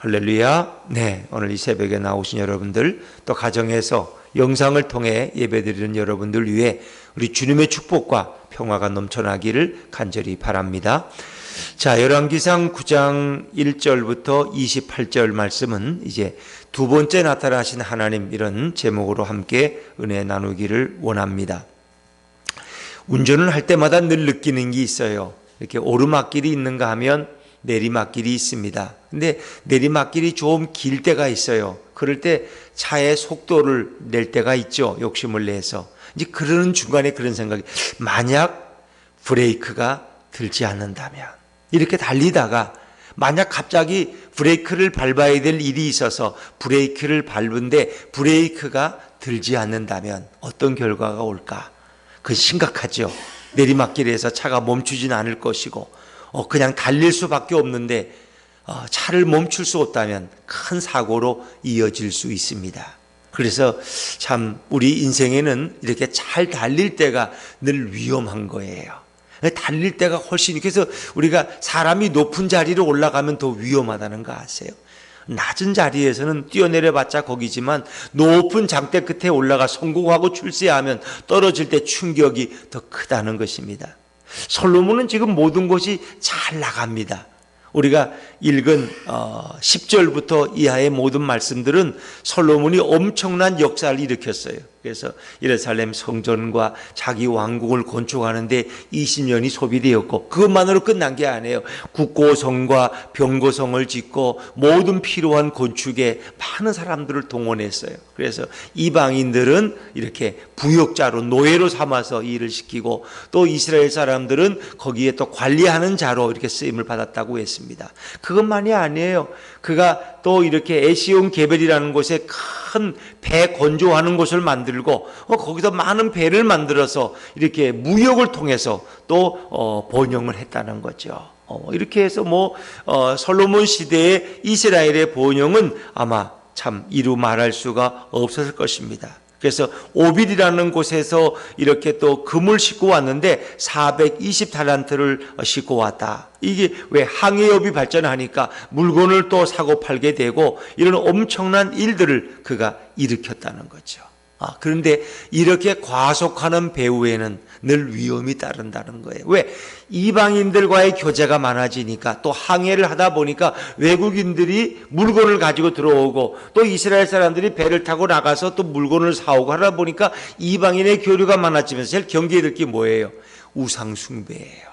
할렐루야. 네, 오늘 이 새벽에 나오신 여러분들, 또 가정에서 영상을 통해 예배드리는 여러분들 위해 우리 주님의 축복과 평화가 넘쳐나기를 간절히 바랍니다. 자, 열왕기상 9장 1절부터 28절 말씀은 이제 두 번째 나타나신 하나님, 이런 제목으로 함께 은혜 나누기를 원합니다. 운전을 할 때마다 늘 느끼는 게 있어요. 이렇게 오르막길이 있는가 하면 내리막길이 있습니다. 근데 내리막길이 좀 길 때가 있어요. 그럴 때 차의 속도를 낼 때가 있죠. 욕심을 내서. 이제 그러는 중간에 그런 생각이, 만약 브레이크가 들지 않는다면, 이렇게 달리다가 만약 갑자기 브레이크를 밟아야 될 일이 있어서 브레이크를 밟은데 브레이크가 들지 않는다면 어떤 결과가 올까? 그건 심각하죠. 내리막길에서 차가 멈추진 않을 것이고, 그냥 달릴 수밖에 없는데 차를 멈출 수 없다면 큰 사고로 이어질 수 있습니다. 그래서 참 우리 인생에는 이렇게 잘 달릴 때가 늘 위험한 거예요. 달릴 때가 훨씬, 그래서 우리가 사람이 높은 자리로 올라가면 더 위험하다는 거 아세요? 낮은 자리에서는 뛰어내려봤자 거기지만 높은 장대 끝에 올라가 성공하고 출세하면 떨어질 때 충격이 더 크다는 것입니다. 솔로몬은 지금 모든 것이 잘 나갑니다. 우리가 읽은 10절부터 이하의 모든 말씀들은 솔로몬이 엄청난 역사를 일으켰어요. 그래서 예루살렘 성전과 자기 왕국을 건축하는데 20년이 소비되었고, 그것만으로 끝난 게 아니에요. 국고성과 병고성을 짓고 모든 필요한 건축에 많은 사람들을 동원했어요. 그래서 이방인들은 이렇게 부역자로, 노예로 삼아서 일을 시키고, 또 이스라엘 사람들은 거기에 또 관리하는 자로 이렇게 쓰임을 받았다고 했습니다. 그것만이 아니에요. 그가 또 이렇게 에시온 게벨이라는 곳에 큰 배 건조하는 곳을 만들고, 거기서 많은 배를 만들어서 이렇게 무역을 통해서 또 번영을 했다는 거죠. 이렇게 해서 솔로몬 시대의 이스라엘의 번영은 아마 참 이루 말할 수가 없었을 것입니다. 그래서 오빌이라는 곳에서 이렇게 또 금을 싣고 왔는데 420달란트를 싣고 왔다. 이게 왜 항해업이 발전하니까 물건을 또 사고 팔게 되고, 이런 엄청난 일들을 그가 일으켰다는 거죠. 그런데 이렇게 과속하는 배후에는 늘 위험이 따른다는 거예요. 왜? 이방인들과의 교제가 많아지니까, 또 항해를 하다 보니까 외국인들이 물건을 가지고 들어오고, 또 이스라엘 사람들이 배를 타고 나가서 또 물건을 사오고 하다 보니까 이방인의 교류가 많아지면서 제일 경계에 들 게 뭐예요? 우상 숭배예요.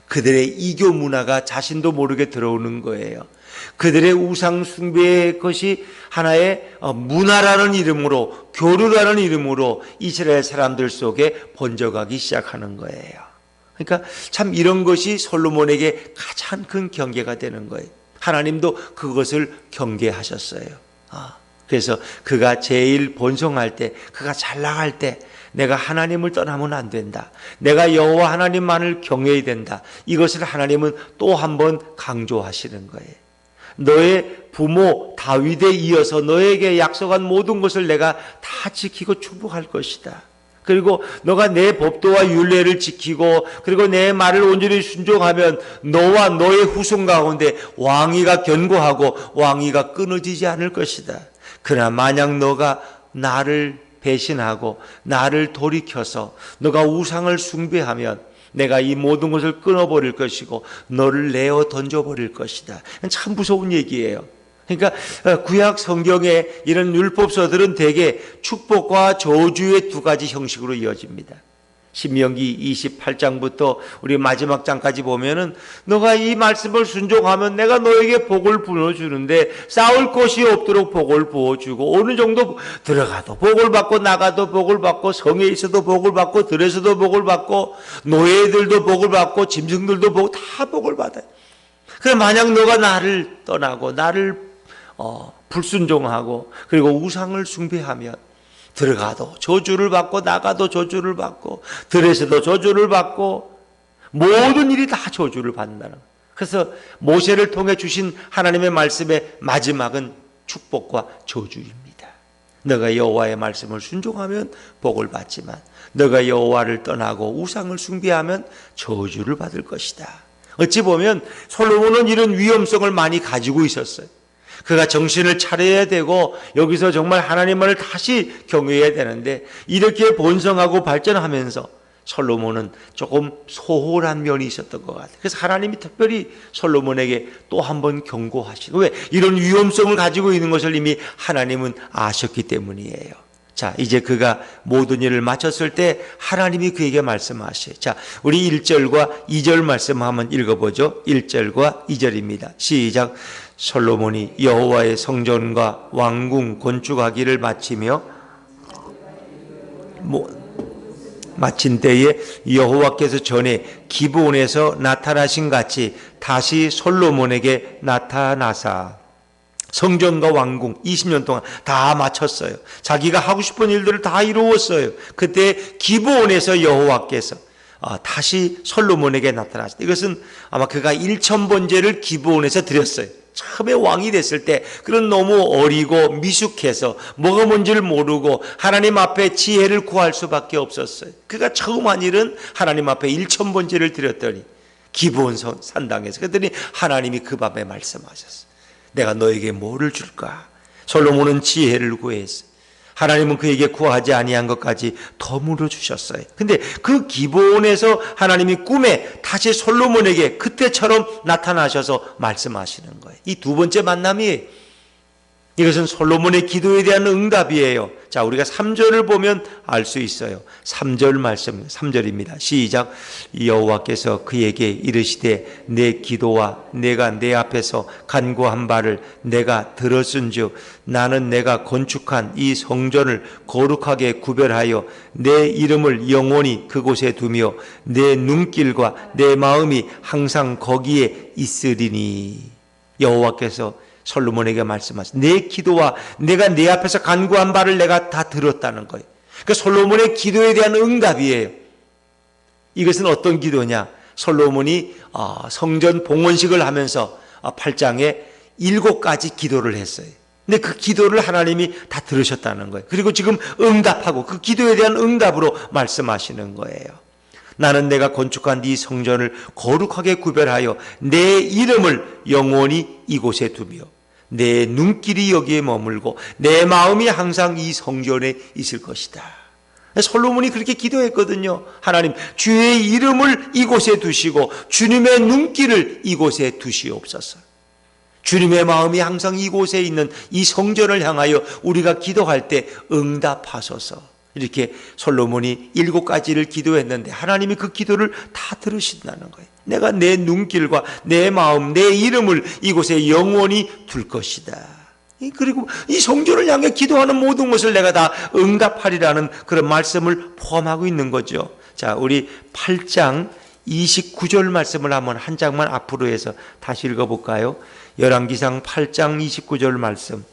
그들의 이교 문화가 자신도 모르게 들어오는 거예요. 그들의 우상 숭배의 것이 하나의 문화라는 이름으로, 교류라는 이름으로 이스라엘 사람들 속에 번져가기 시작하는 거예요. 그러니까 참 이런 것이 솔로몬에게 가장 큰 경계가 되는 거예요. 하나님도 그것을 경계하셨어요. 그래서 그가 제일 번성할 때, 그가 잘 나갈 때, 내가 하나님을 떠나면 안 된다. 내가 여호와 하나님만을 경외해야 된다. 이것을 하나님은 또 한 번 강조하시는 거예요. 너의 부모 다윗에 이어서 너에게 약속한 모든 것을 내가 다 지키고 축복할 것이다. 그리고 너가 내 법도와 율례를 지키고, 그리고 내 말을 온전히 순종하면 너와 너의 후손 가운데 왕위가 견고하고 왕위가 끊어지지 않을 것이다. 그러나 만약 너가 나를 배신하고 나를 돌이켜서 너가 우상을 숭배하면 내가 이 모든 것을 끊어버릴 것이고 너를 내어 던져버릴 것이다. 참 무서운 얘기예요. 그러니까 구약 성경에 이런 율법서들은 대개 축복과 저주의 두 가지 형식으로 이어집니다. 신명기 28장부터 우리 마지막 장까지 보면은, 너가 이 말씀을 순종하면 내가 너에게 복을 부어주는데 싸울 것이 없도록 복을 부어주고, 어느 정도 들어가도 복을 받고 나가도 복을 받고, 성에 있어도 복을 받고, 들에서도 복을 받고, 노예들도 복을 받고, 짐승들도 다 복을 받아요. 그럼 만약 너가 나를 떠나고 나를 불순종하고 그리고 우상을 숭배하면 들어가도 저주를 받고 나가도 저주를 받고 들에서도 저주를 받고 모든 일이 다 저주를 받는다는 거예요. 그래서 모세를 통해 주신 하나님의 말씀의 마지막은 축복과 저주입니다. 너가 여호와의 말씀을 순종하면 복을 받지만 너가 여호와를 떠나고 우상을 숭배하면 저주를 받을 것이다. 어찌 보면 솔로몬은 이런 위험성을 많이 가지고 있었어요. 그가 정신을 차려야 되고 여기서 정말 하나님만을 다시 경외해야 되는데 이렇게 번성하고 발전하면서 솔로몬은 조금 소홀한 면이 있었던 것 같아요. 그래서 하나님이 특별히 솔로몬에게 또 한 번 경고하시고, 왜? 이런 위험성을 가지고 있는 것을 이미 하나님은 아셨기 때문이에요. 자, 이제 그가 모든 일을 마쳤을 때 하나님이 그에게 말씀하셔요. 자, 우리 1절과 2절 말씀 한번 읽어보죠. 1절과 2절입니다. 시작. 솔로몬이 여호와의 성전과 왕궁 건축하기를 마치며 마친 때에 여호와께서 전에 기브온에서 나타나신 같이 다시 솔로몬에게 나타나사 성전과 왕궁 20년 동안 다 마쳤어요. 자기가 하고 싶은 일들을 다 이루었어요. 그때 기브온에서 여호와께서 다시 솔로몬에게 나타났어요. 이것은 아마 그가 1000번제를 기브온에서 드렸어요. 처음에 왕이 됐을 때 그런 너무 어리고 미숙해서 뭐가 뭔지를 모르고 하나님 앞에 지혜를 구할 수밖에 없었어요. 그가 처음 한 일은 하나님 앞에 1000번제를 드렸더니 기브온 산당에서, 그랬더니 하나님이 그 밤에 말씀하셨어요. 내가 너에게 뭐를 줄까? 솔로몬은 지혜를 구했어요. 하나님은 그에게 구하지 아니한 것까지 더 물어주셨어요. 근데 그 기브온에서 하나님이 꿈에 다시 솔로몬에게 그때처럼 나타나셔서 말씀하시는 거예요. 이 두 번째 만남이, 이것은 솔로몬의 기도에 대한 응답이에요. 자, 우리가 3절을 보면 알 수 있어요. 3절 말씀, 3절입니다. 시작. 여호와께서 그에게 이르시되 내 기도와 내가 내 앞에서 간구한 바를 내가 들었은즉 나는 내가 건축한 이 성전을 거룩하게 구별하여 내 이름을 영원히 그곳에 두며 내 눈길과 내 마음이 항상 거기에 있으리니. 여호와께서 솔로몬에게 말씀하셨어요. 내 기도와 내가 내 앞에서 간구한 바를 내가 다 들었다는 거예요. 그러니까 솔로몬의 기도에 대한 응답이에요. 이것은 어떤 기도냐? 솔로몬이 성전 봉헌식을 하면서 8장에 7가지 기도를 했어요. 근데 그 기도를 하나님이 다 들으셨다는 거예요. 그리고 지금 응답하고 그 기도에 대한 응답으로 말씀하시는 거예요. 나는 내가 건축한 네 성전을 거룩하게 구별하여 내 이름을 영원히 이곳에 두며 내 눈길이 여기에 머물고 내 마음이 항상 이 성전에 있을 것이다. 솔로몬이 그렇게 기도했거든요. 하나님, 주의 이름을 이곳에 두시고 주님의 눈길을 이곳에 두시옵소서. 주님의 마음이 항상 이곳에 있는 이 성전을 향하여 우리가 기도할 때 응답하소서. 이렇게 솔로몬이 7가지를 기도했는데 하나님이 그 기도를 다 들으신다는 거예요. 내가 내 눈길과 내 마음, 내 이름을 이곳에 영원히 둘 것이다. 그리고 이 성전을 향해 기도하는 모든 것을 내가 다 응답하리라는 그런 말씀을 포함하고 있는 거죠. 자, 우리 8장 29절 말씀을 한번 한 장만 앞으로 해서 다시 읽어볼까요? 열왕기상 8장 29절 말씀.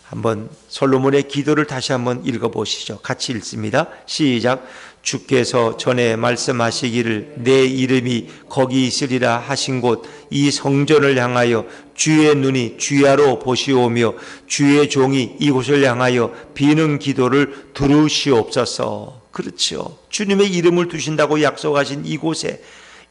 한번 솔로몬의 기도를 다시 한번 읽어보시죠. 같이 읽습니다. 시작. 주께서 전에 말씀하시기를 내 이름이 거기 있으리라 하신 곳 이 성전을 향하여 주의 눈이 주야로 보시오며 주의 종이 이곳을 향하여 비는 기도를 들으시옵소서. 그렇죠. 주님의 이름을 두신다고 약속하신 이곳에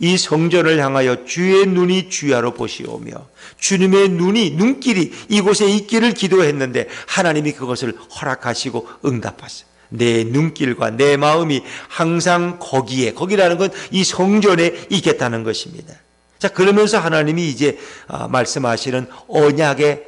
이 성전을 향하여 주의 눈이 주야로 보시오며 주님의 눈길이 이곳에 있기를 기도했는데 하나님이 그것을 허락하시고 응답하셨어요. 내 눈길과 내 마음이 항상 거기라는 건 이 성전에 있겠다는 것입니다. 자, 그러면서 하나님이 이제 말씀하시는 언약의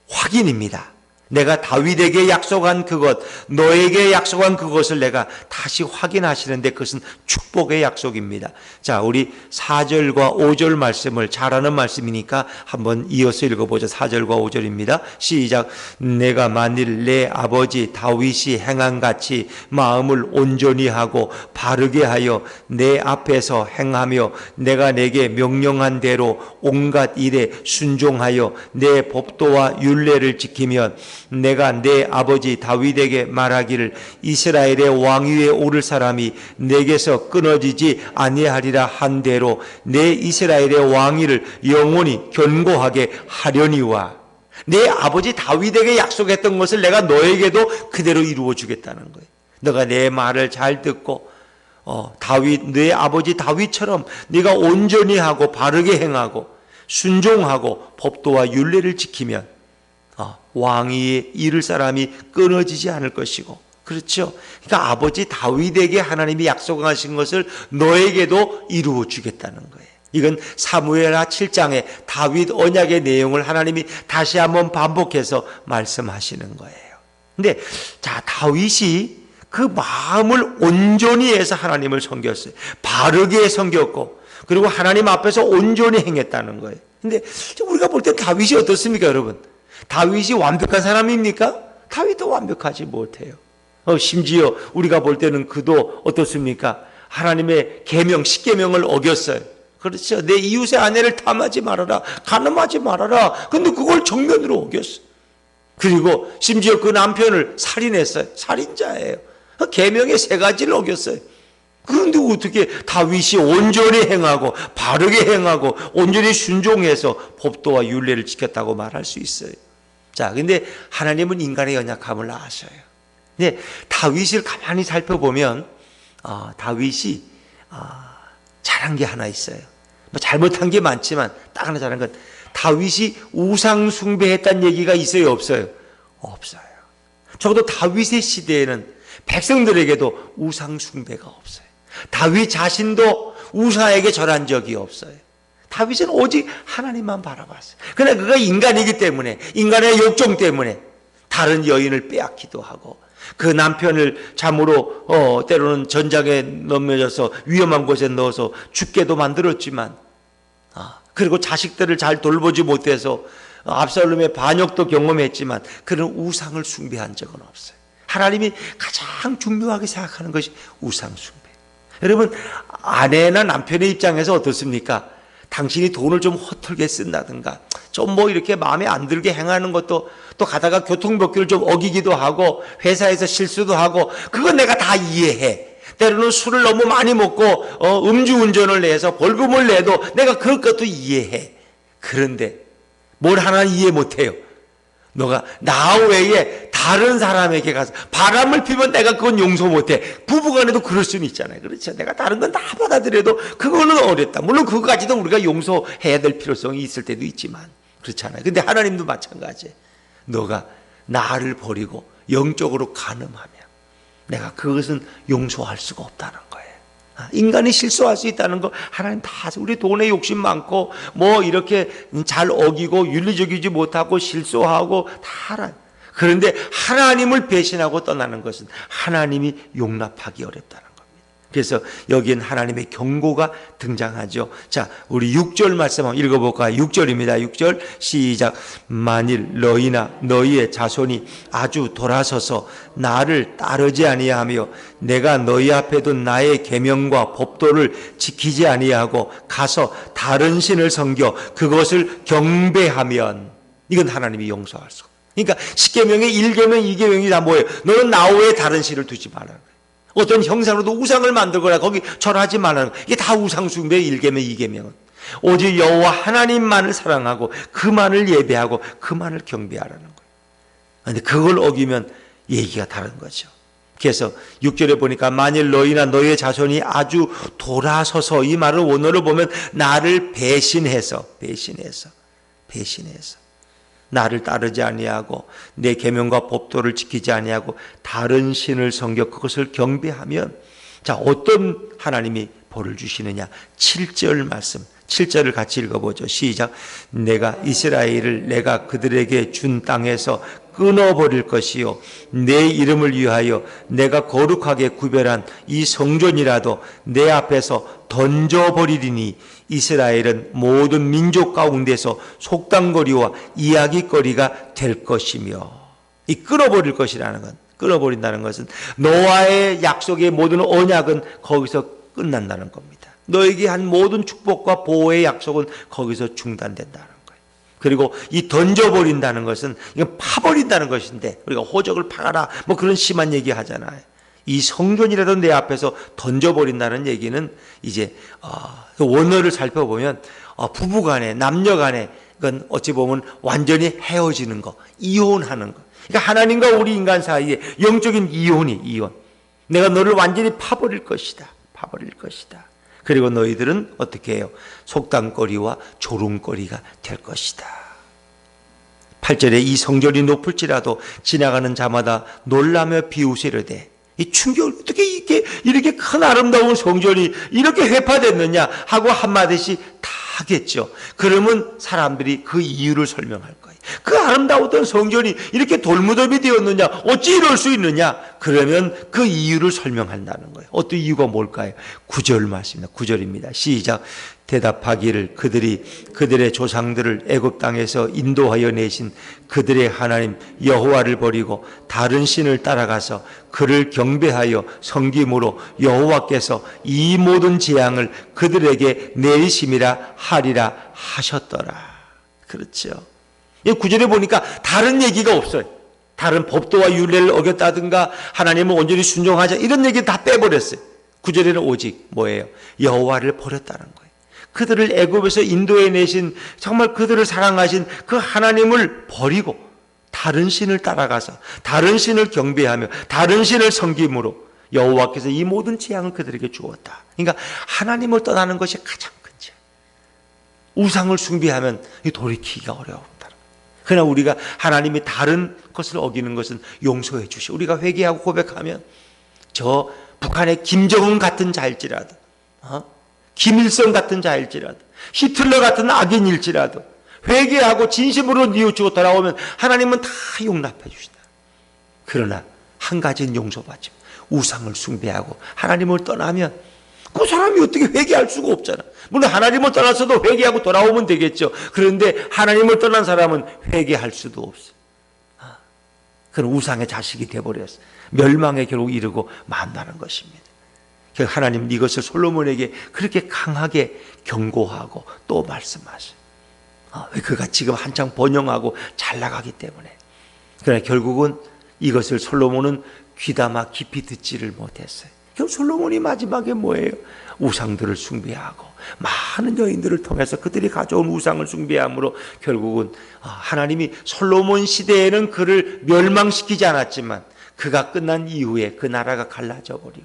확인입니다. 내가 다윗에게 약속한 그것, 너에게 약속한 그것을 내가 다시 확인하시는데 그것은 축복의 약속입니다. 자, 우리 4절과 5절 말씀을 잘하는 말씀이니까 한번 이어서 읽어보죠. 4절과 5절입니다. 시작. 내가 만일 내 아버지 다윗이 행한 같이 마음을 온전히 하고 바르게 하여 내 앞에서 행하며 내가 내게 명령한 대로 온갖 일에 순종하여 내 법도와 율례를 지키면 내가 내 아버지 다윗에게 말하기를 이스라엘의 왕위에 오를 사람이 내게서 끊어지지 아니하리라 한 대로 내 이스라엘의 왕위를 영원히 견고하게 하려니와. 내 아버지 다윗에게 약속했던 것을 내가 너에게도 그대로 이루어 주겠다는 거예요. 너가 내 말을 잘 듣고 내 아버지 다윗처럼 네가 온전히 하고 바르게 행하고 순종하고 법도와 율례를 지키면 왕위에 이를 사람이 끊어지지 않을 것이고, 그렇죠? 그러니까 아버지 다윗에게 하나님이 약속하신 것을 너에게도 이루어 주겠다는 거예요. 이건 사무엘하 7장의 다윗 언약의 내용을 하나님이 다시 한번 반복해서 말씀하시는 거예요. 근데 자, 다윗이 그 마음을 온전히 해서 하나님을 섬겼어요. 바르게 섬겼고, 그리고 하나님 앞에서 온전히 행했다는 거예요. 근데 우리가 볼 때 다윗이 어떻습니까, 여러분? 다윗이 완벽한 사람입니까? 다윗도 완벽하지 못해요. 심지어 우리가 볼 때는 그도 어떻습니까? 하나님의 계명, 십계명을 어겼어요. 그렇죠? 내 이웃의 아내를 탐하지 말아라, 간음하지 말아라. 근데 그걸 정면으로 어겼어요. 그리고 심지어 그 남편을 살인했어요. 살인자예요. 계명의 3가지를 어겼어요. 그런데 어떻게 다윗이 온전히 행하고 바르게 행하고 온전히 순종해서 법도와 율례를 지켰다고 말할 수 있어요? 자, 근데 하나님은 인간의 연약함을 아셔요. 근데 다윗을 가만히 살펴보면 다윗이 잘한 게 하나 있어요. 뭐 잘못한 게 많지만 딱 하나 잘한 건, 다윗이 우상 숭배했다는 얘기가 있어요, 없어요? 없어요. 적어도 다윗의 시대에는 백성들에게도 우상 숭배가 없어요. 다윗 자신도 우상에게 절한 적이 없어요. 다윗은 오직 하나님만 바라봤어요. 그러나 그가 인간이기 때문에, 인간의 욕정 때문에 다른 여인을 빼앗기도 하고, 그 남편을 참으로 때로는 전장에 넘겨져서 위험한 곳에 넣어서 죽게도 만들었지만, 그리고 자식들을 잘 돌보지 못해서 압살롬의 반역도 경험했지만 그는 우상을 숭배한 적은 없어요. 하나님이 가장 중요하게 생각하는 것이 우상 숭배. 여러분, 아내나 남편의 입장에서 어떻습니까? 당신이 돈을 좀 허털게 쓴다든가, 좀 뭐 이렇게 마음에 안 들게 행하는 것도, 또 가다가 교통법규를 좀 어기기도 하고, 회사에서 실수도 하고, 그건 내가 다 이해해. 때로는 술을 너무 많이 먹고 음주운전을 내서 벌금을 내도 내가 그것도 이해해. 그런데 뭘 하나 이해 못해요. 너가 나 외에 다른 사람에게 가서 바람을 피면 내가 그건 용서 못해. 부부간에도 그럴 수는 있잖아요. 그렇죠? 내가 다른 건 다 받아들여도 그거는 어렵다. 물론 그거까지도 우리가 용서해야 될 필요성이 있을 때도 있지만, 그렇잖아요. 근데 하나님도 마찬가지예요. 너가 나를 버리고 영적으로 간음하면 내가 그것은 용서할 수가 없다는 거예요. 인간이 실수할 수 있다는 거 하나님 다 아세요. 우리 돈에 욕심 많고 뭐 이렇게 잘 어기고 윤리적이지 못하고 실수하고 다 알아요. 그런데 하나님을 배신하고 떠나는 것은 하나님이 용납하기 어렵다는 겁니다. 그래서 여기엔 하나님의 경고가 등장하죠. 자, 우리 6절 말씀 한번 읽어볼까요? 6절입니다. 6절 시작. 만일 너희나 너희의 자손이 아주 돌아서서 나를 따르지 아니하며 내가 너희 앞에 둔 나의 계명과 법도를 지키지 아니하고 가서 다른 신을 섬겨 그것을 경배하면, 이건 하나님이 용서할 수 없어요. 그러니까 10계명의 1계명, 2계명이 다 뭐예요? 너는 나 외에 다른 신을 두지 말라는 거예요. 어떤 형상으로도 우상을 만들거나 거기 절하지 말라는 거예요. 이게 다 우상숭배의 1계명, 2계명은. 오직 여호와 하나님만을 사랑하고 그만을 예배하고 그만을 경배하라는 거예요. 그런데 그걸 어기면 얘기가 다른 거죠. 그래서 6절에 보니까 만일 너희나 너희의 자손이 아주 돌아서서, 이 말을 원어로 보면 나를 배신해서 나를 따르지 아니하고 내 계명과 법도를 지키지 아니하고 다른 신을 섬겨 그것을 경배하면, 자, 어떤 하나님이 벌을 주시느냐? 7절 말씀, 7절을 같이 읽어보죠. 시작. 내가 이스라엘을 내가 그들에게 준 땅에서 끊어버릴 것이요 내 이름을 위하여 내가 거룩하게 구별한 이 성전이라도 내 앞에서 던져버리리니 이스라엘은 모든 민족 가운데서 속담거리와 이야기거리가 될 것이며. 이 끊어버릴 것이라는 건, 끊어버린다는 것은 너와의 약속의 모든 언약은 거기서 끝난다는 겁니다. 너에게 한 모든 축복과 보호의 약속은 거기서 중단된다는 거예요. 그리고 이 던져버린다는 것은 이건 파버린다는 것인데, 우리가 호적을 파가라 뭐 그런 심한 얘기 하잖아요. 이 성전이라도 내 앞에서 던져버린다는 얘기는 이제 원어를 살펴보면 부부간에, 남녀간에, 그건 어찌 보면 완전히 헤어지는 거, 이혼하는 거. 그러니까 하나님과 우리 인간 사이에 영적인 이혼. 내가 너를 완전히 파버릴 것이다. 그리고 너희들은 어떻게 해요? 속담거리와 조롱거리가 될 것이다. 8절에 이 성전이 높을지라도 지나가는 자마다 놀라며 비웃으려되, 이 충격을 어떻게 이렇게 큰 아름다운 성전이 이렇게 회파됐느냐 하고 한마디씩 다 하겠죠. 그러면 사람들이 그 이유를 설명할 거예요. 그 아름다웠던 성전이 이렇게 돌무덤이 되었느냐, 어찌 이럴 수 있느냐. 그러면 그 이유를 설명한다는 거예요. 어떤 이유가 뭘까요? 9절 말씀입니다. 9절입니다. 시작. 대답하기를 그들이 그들의 조상들을 애굽 땅에서 인도하여 내신 그들의 하나님 여호와를 버리고 다른 신을 따라가서 그를 경배하여 섬김으로 여호와께서 이 모든 재앙을 그들에게 내리심이라 하리라 하셨더라. 그렇죠. 이 구절에 보니까 다른 얘기가 없어요. 다른 법도와 율례를 어겼다든가 하나님을 온전히 순종하자 이런 얘기 다 빼버렸어요. 구절에는 오직 뭐예요? 여호와를 버렸다는 거예요. 그들을 애굽에서 인도해 내신 정말 그들을 사랑하신 그 하나님을 버리고 다른 신을 따라가서 다른 신을 경배하며 다른 신을 섬김으로 여호와께서 이 모든 재앙을 그들에게 주었다. 그러니까 하나님을 떠나는 것이 가장 큰 죄. 우상을 숭배하면 돌이키기가 어려웠다. 그러나 우리가 하나님이 다른 것을 어기는 것은 용서해 주시고 우리가 회개하고 고백하면 저 북한의 김정은 같은 자일지라도 김일성 같은 자일지라도 히틀러 같은 악인일지라도 회개하고 진심으로 뉘우치고 돌아오면 하나님은 다 용납해 주신다. 그러나 한 가지는 용서받지 우상을 숭배하고 하나님을 떠나면 그 사람이 어떻게 회개할 수가 없잖아. 물론 하나님을 떠나서도 회개하고 돌아오면 되겠죠. 그런데 하나님을 떠난 사람은 회개할 수도 없어. 그런 우상의 자식이 되어버렸어. 멸망에 결국 이르고 만나는 것입니다. 하나님은 이것을 솔로몬에게 그렇게 강하게 경고하고 또 말씀하셔요. 그가 지금 한창 번영하고 잘 나가기 때문에. 그러나 결국은 이것을 솔로몬은 귀담아 깊이 듣지를 못했어요. 결국 솔로몬이 마지막에 뭐예요? 우상들을 숭배하고 많은 여인들을 통해서 그들이 가져온 우상을 숭배함으로 결국은 하나님이 솔로몬 시대에는 그를 멸망시키지 않았지만 그가 끝난 이후에 그 나라가 갈라져 버리고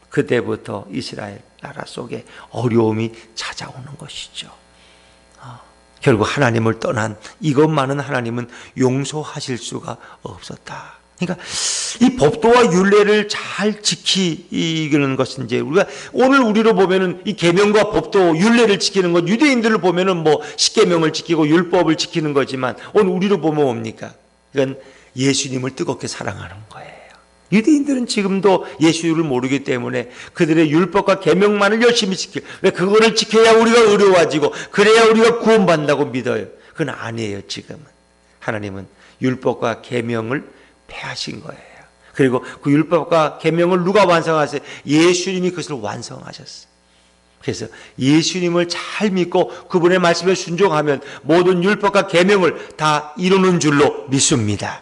그때부터 이스라엘 나라 속에 어려움이 찾아오는 것이죠. 결국 하나님을 떠난 이것만은 하나님은 용서하실 수가 없었다. 그러니까 이 법도와 율례를 잘 지키는 것은 이제 우리가 오늘 우리로 보면은 이 계명과 법도 율례를 지키는 것, 유대인들을 보면은 뭐 십계명을 지키고 율법을 지키는 거지만 오늘 우리로 보면 뭡니까? 이건 예수님을 뜨겁게 사랑하는 거예요. 유대인들은 지금도 예수를 모르기 때문에 그들의 율법과 계명만을 열심히 지켜요. 왜 그거를 지켜야 우리가 의로워지고 그래야 우리가 구원받는다고 믿어요. 그건 아니에요. 지금은 하나님은 율법과 계명을 폐하신 거예요. 그리고 그 율법과 계명을 누가 완성하세요? 예수님이 그것을 완성하셨어요. 그래서 예수님을 잘 믿고 그분의 말씀에 순종하면 모든 율법과 계명을 다 이루는 줄로 믿습니다.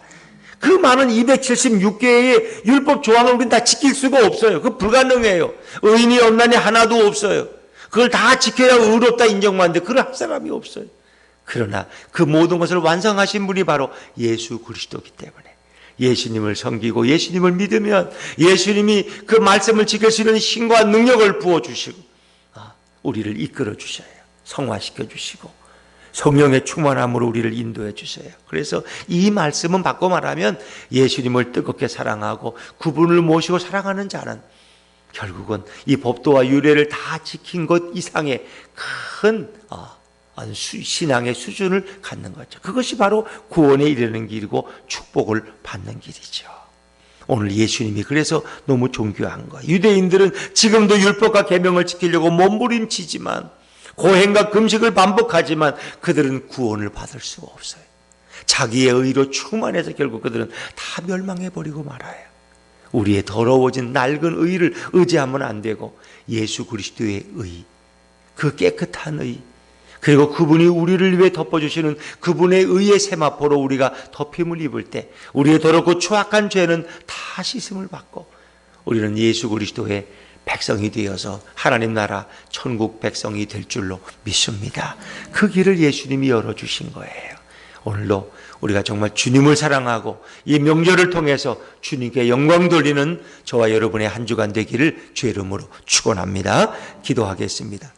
그 많은 276개의 율법 조항을 우리는 다 지킬 수가 없어요. 그 불가능해요. 의인이 없나니 하나도 없어요. 그걸 다 지켜야 의롭다 인정받는데 그걸 할 사람이 없어요. 그러나 그 모든 것을 완성하신 분이 바로 예수 그리스도이기 때문에 예수님을 섬기고 예수님을 믿으면 예수님이 그 말씀을 지킬 수 있는 힘과 능력을 부어주시고 우리를 이끌어 주셔요. 성화시켜 주시고 성령의 충만함으로 우리를 인도해 주셔요. 그래서 이 말씀은 바꿔 말하면 예수님을 뜨겁게 사랑하고 그분을 모시고 사랑하는 자는 결국은 이 법도와 율례를 다 지킨 것 이상의 큰 신앙의 수준을 갖는 거죠. 그것이 바로 구원에 이르는 길이고 축복을 받는 길이죠. 오늘 예수님이 그래서 너무 존귀한 거예요. 유대인들은 지금도 율법과 계명을 지키려고 몸부림치지만 고행과 금식을 반복하지만 그들은 구원을 받을 수가 없어요. 자기의 의로 충만해서 결국 그들은 다 멸망해버리고 말아요. 우리의 더러워진 낡은 의를 의지하면 안 되고 예수 그리스도의 의, 그 깨끗한 의, 그리고 그분이 우리를 위해 덮어주시는 그분의 의의 세마포로 우리가 덮임을 입을 때 우리의 더럽고 추악한 죄는 다 씻음을 받고 우리는 예수 그리스도의 백성이 되어서 하나님 나라 천국 백성이 될 줄로 믿습니다. 그 길을 예수님이 열어주신 거예요. 오늘도 우리가 정말 주님을 사랑하고 이 명절을 통해서 주님께 영광 돌리는 저와 여러분의 한 주간 되기를 주의 이름으로 축원합니다. 기도하겠습니다.